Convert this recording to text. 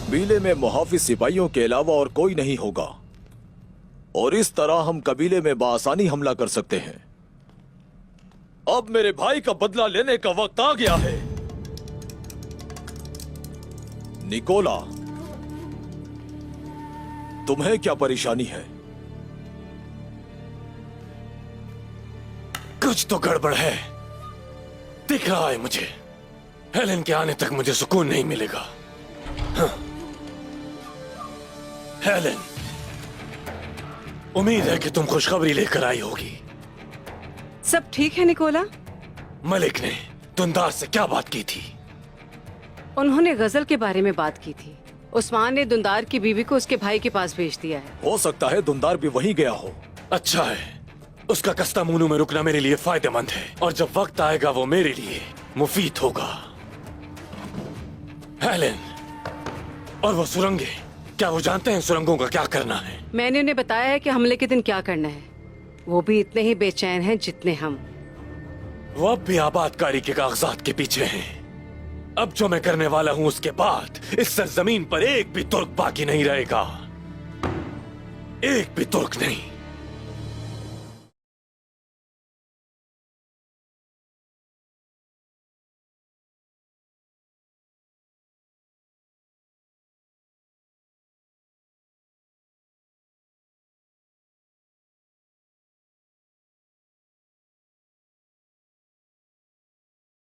कबीले में मुहाफिज सिपाहियों के अलावा और कोई नहीं होगा और इस तरह हम कबीले में बआसानी हमला कर सकते हैं। अब मेरे भाई का बदला लेने का वक्त आ गया है। निकोला, तुम्हें क्या परेशानी है? कुछ तो गड़बड़ है, दिख रहा है मुझे। हेलेन के आने तक मुझे सुकून नहीं मिलेगा। हाँ। हेलेन, उम्मीद है कि तुम खुशखबरी लेकर आई होगी। सब ठीक है निकोला? मलिक ने दुंदार से क्या बात की थी? उन्होंने गजल के बारे में बात की थी। उस्मान ने दुंदार की बीवी को उसके भाई के पास भेज दिया है। हो सकता है दुंदार भी वहीं गया हो। अच्छा है, उसका कस्तामूनू में रुकना मेरे लिए फायदेमंद है और जब वक्त आएगा वो मेरे लिए मुफीद होगा। हेलेन, और वो सुरंगें, क्या वो जानते हैं सुरंगों का क्या करना है? मैंने उन्हें बताया है कि हमले के दिन क्या करना है। वो भी इतने ही बेचैन हैं जितने हम। वो अब भी आबादकारी के कागजात के पीछे हैं। अब जो मैं करने वाला हूँ उसके बाद इस सरजमीन पर एक भी तुर्क बाकी नहीं रहेगा। एक भी तुर्क नहीं।